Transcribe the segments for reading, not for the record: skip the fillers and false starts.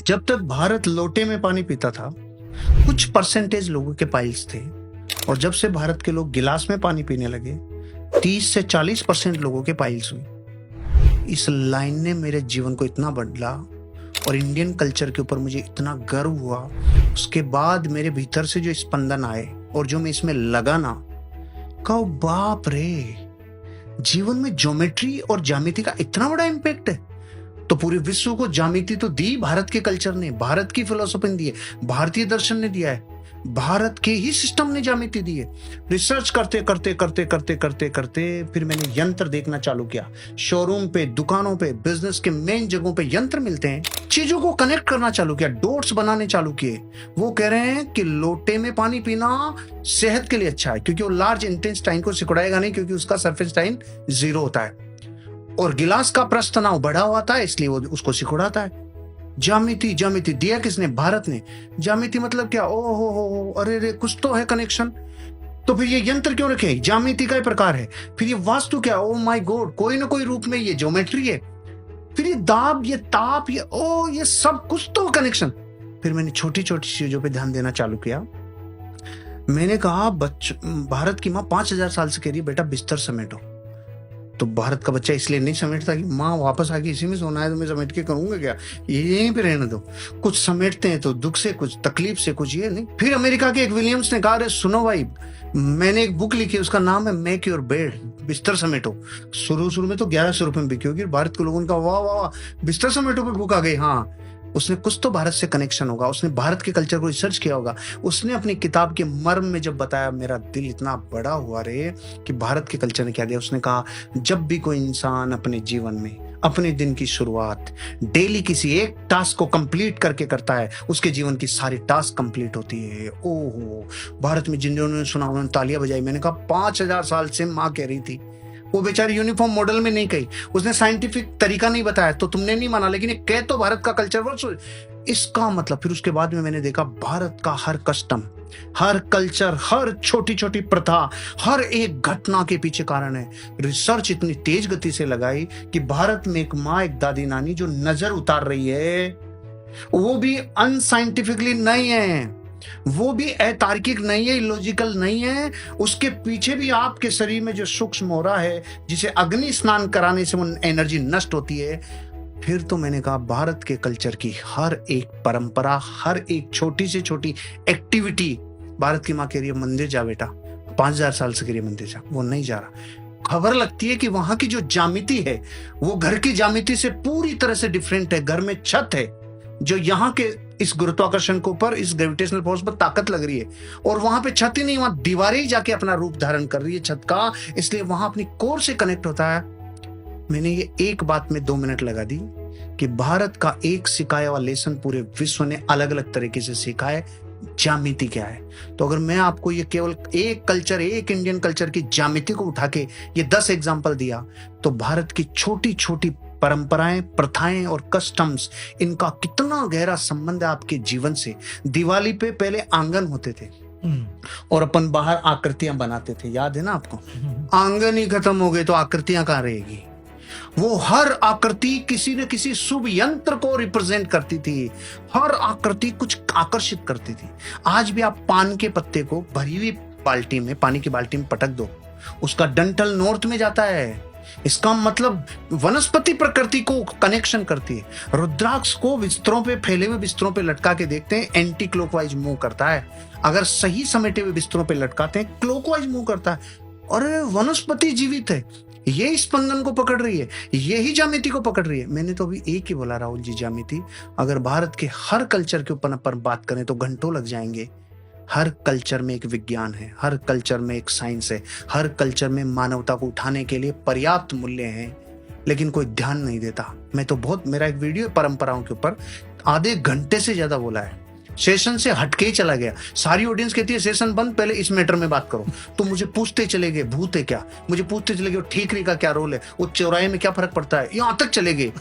जब तक भारत लोटे में पानी पीता था, कुछ परसेंटेज लोगों के पाइल्स थे, और जब से भारत के लोग गिलास में पानी पीने लगे, 30 से 40% लोगों के पाइल्स हुए। इस लाइन ने मेरे जीवन को इतना बदला और इंडियन कल्चर के ऊपर मुझे इतना गर्व हुआ। उसके बाद मेरे भीतर से जो स्पंदन आए और जो मैं इसमें लगा ना, कहो बाप रे, जीवन में ज्योमेट्री और ज्यामिति का इतना बड़ा इम्पैक्ट है। तो पूरे विश्व को ज्यामिति तो दी भारत के कल्चर ने, भारत की फिलोसफी ने दी है, भारतीय दर्शन ने दिया है, भारत के ही सिस्टम ने ज्यामिति दी है। रिसर्च करते करते करते करते करते करते फिर मैंने यंत्र देखना चालू किया। शोरूम पे, दुकानों पे, बिजनेस के मेन जगहों पे यंत्र मिलते हैं। चीजों को कनेक्ट करना चालू किया, डॉट्स बनाने चालू किए। वो कह रहे हैं कि लोटे में पानी पीना सेहत के लिए अच्छा है, क्योंकि वो लार्ज इंटेस्टाइन को सिकुड़ाएगा नहीं, क्योंकि उसका सरफेस टाइन 0 होता है, और गिलास का प्रस्थ तनाव बढ़ा हुआ था, इसलिए वो उसको सिकुड़ाता है। ज्यामिति, ज्यामिति दिया किसने? भारत ने। ज्यामिति मतलब क्या? ओ हो, अरे रे, कुछ तो है कनेक्शन। तो फिर ये यंत्र क्यों रखे? ज्यामिति का ही प्रकार है। फिर ये वास्तु क्या? ओ माय गॉड, कोई ना कोई रूप में ये ज्योमेट्री है। फिर ये दाब, ये ताप, ये सब कुछ तो कनेक्शन। फिर मैंने छोटी छोटी चीजों पे ध्यान देना चालू किया। मैंने कहा, भारत की माँ 5000 साल से कह रही है, बेटा बिस्तर समेटो। तो भारत का बच्चा इसलिए नहीं समेटता कि माँ वापस आके इसी में सोना है, तो मैं समेट के करूंगा क्या, ये यहीं पे रहने दो। कुछ समेटते हैं तो दुख से, कुछ तकलीफ से, कुछ ये नहीं। फिर अमेरिका के एक विलियम्स ने कहा, अरे सुनो भाई, मैंने एक बुक लिखी, उसका नाम है मेक योर बेड, बिस्तर समेटो। शुरू में तो 1100 रुपए में बिकी होगी। भारत के लोगों ने कहा, वाह वाह वाह, बिस्तर समेटो पे बुक आ गई। हाँ, उसने कुछ तो भारत से कनेक्शन होगा, उसने भारत के कल्चर को रिसर्च किया होगा। उसने अपनी किताब के मर्म में जब बताया, मेरा दिल इतना बड़ा हुआ रे कि भारत के कल्चर ने क्या दिया। उसने कहा, जब भी कोई इंसान अपने जीवन में अपने दिन की शुरुआत डेली किसी एक टास्क को कंप्लीट करके करता है, उसके जीवन की सारी टास्क कंप्लीट होती है। ओहो, भारत में जिन्होंने सुना उन्होंने तालियां बजाई। मैंने कहा 5000 साल से माँ कह रही थी। वो बेचारी यूनिफॉर्म मॉडल में नहीं कही, उसने साइंटिफिक तरीका नहीं बताया, तो तुमने नहीं माना, लेकिन ये कह तो भारत का कल्चर वर्ष। इसका मतलब फिर उसके बाद में मैंने देखा, भारत का हर कस्टम, हर कल्चर, हर छोटी छोटी प्रथा, हर एक घटना के पीछे कारण है। रिसर्च इतनी तेज गति से लगाई कि भारत में एक माँ, एक दादी नानी जो नजर उतार रही है, वो भी अनसाइंटिफिकली नहीं है, वो भी अतार्किक नहीं है, इलॉजिकल नहीं है। उसके पीछे भी आपके शरीर में जो सूक्ष्म हो रहा है, जिसे अग्नि स्नान कराने से वो एनर्जी नष्ट होती है। फिर तो मैंने कहा, भारत के कल्चर की हर एक परंपरा, हर एक छोटी से छोटी एक्टिविटी, भारत की माँ कह रही है मंदिर जा बेटा, 5000 साल से कह रही है मंदिर जा, वो नहीं जा रहा। खबर लगती है कि वहां की जो ज्यामिति है वो घर की ज्यामिति से पूरी तरह से डिफरेंट है। घर में छत है जो यहाँ के इस गुरुत्वाकर्षण के ऊपर, इस ग्रेविटेशनल फोर्स पर ताकत लग रही है, और वहां पे छत ही नहीं, वहां दीवारें ही जाके अपना रूप धारण कर रही है छत का, इसलिए वहां अपनी कोर से कनेक्ट होता है। मैंने ये एक बात में 2 मिनट लगा दी कि भारत का एक सिखाया हुआ लेसन पूरे विश्व ने अलग अलग तरीके से सीखा है, ज्यामिति क्या है। तो अगर मैं आपको ये केवल एक कल्चर, एक इंडियन कल्चर की ज्यामिति को उठा के ये 10 एग्जाम्पल दिया, तो भारत की छोटी छोटी परंपराएं, प्रथाएं और कस्टम्स, इनका कितना गहरा संबंध है आपके जीवन से। दिवाली पे पहले आंगन होते थे और अपन बाहर आकृतियां बनाते थे, याद है ना आपको? आंगन ही खत्म हो गए तो आकृतियां कहां रहेगी? वो हर आकृति किसी न किसी शुभ यंत्र को रिप्रेजेंट करती थी, हर आकृति कुछ आकर्षित करती थी। आज भी आप पान के पत्ते को भरी हुई बाल्टी में, पानी की बाल्टी में पटक दो, उसका डंठल नॉर्थ में जाता है। इसका मतलब वनस्पति प्रकृति को कनेक्शन करती है। रुद्राक्ष को बिस्तरों पे, फैले हुए बिस्तरों पे लटका के देखते हैं, एंटी क्लॉकवाइज मूव करता है। अगर सही समेटे हुए बिस्तरों पे लटकाते हैं, क्लॉकवाइज मूव करता है। और वनस्पति जीवित है, यही स्पंदन को पकड़ रही है, यही ज्यामिति को पकड़ रही है। मैंने तो अभी एक ही बोला राहुल जी, ज्यामिति। अगर भारत के हर कल्चर के ऊपर अपन बात करें तो घंटों लग जाएंगे। हर कल्चर में एक विज्ञान है, हर कल्चर में एक साइंस है, हर कल्चर में मानवता को उठाने के लिए पर्याप्त मूल्य हैं, लेकिन कोई ध्यान नहीं देता। मैं तो बहुत, मेरा एक वीडियो है परंपराओं के ऊपर, आधे घंटे से ज्यादा बोला है, सेशन से हटके ही चला गया। सारी ऑडियंस कहती है सेशन बंद, पहले इस मैटर में बात करो। तो मुझे पूछते चले गए भूत है क्या, मुझे पूछते चले गए ठीकरी का क्या रोल है, वो चौराहे में क्या फर्क पड़ता है, यहां तक चले गए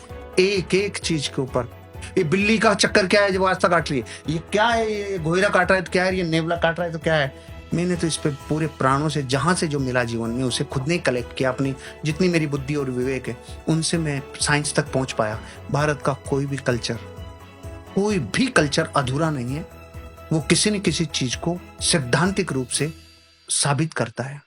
एक एक चीज के ऊपर। ये बिल्ली का चक्कर क्या है जो रास्ता काट रही है, ये क्या है, ये घोयरा काट रहा है तो क्या है, ये नेवला काट रहा है तो क्या है। मैंने तो इस पे पूरे प्राणों से, जहां से जो मिला जीवन में, उसे खुद ने कलेक्ट किया। अपनी जितनी मेरी बुद्धि और विवेक है उनसे मैं साइंस तक पहुंच पाया। भारत का कोई भी कल्चर कोई भी कल्चर अधूरा नहीं है, वो किसी न किसी चीज को सैद्धांतिक रूप से साबित करता है।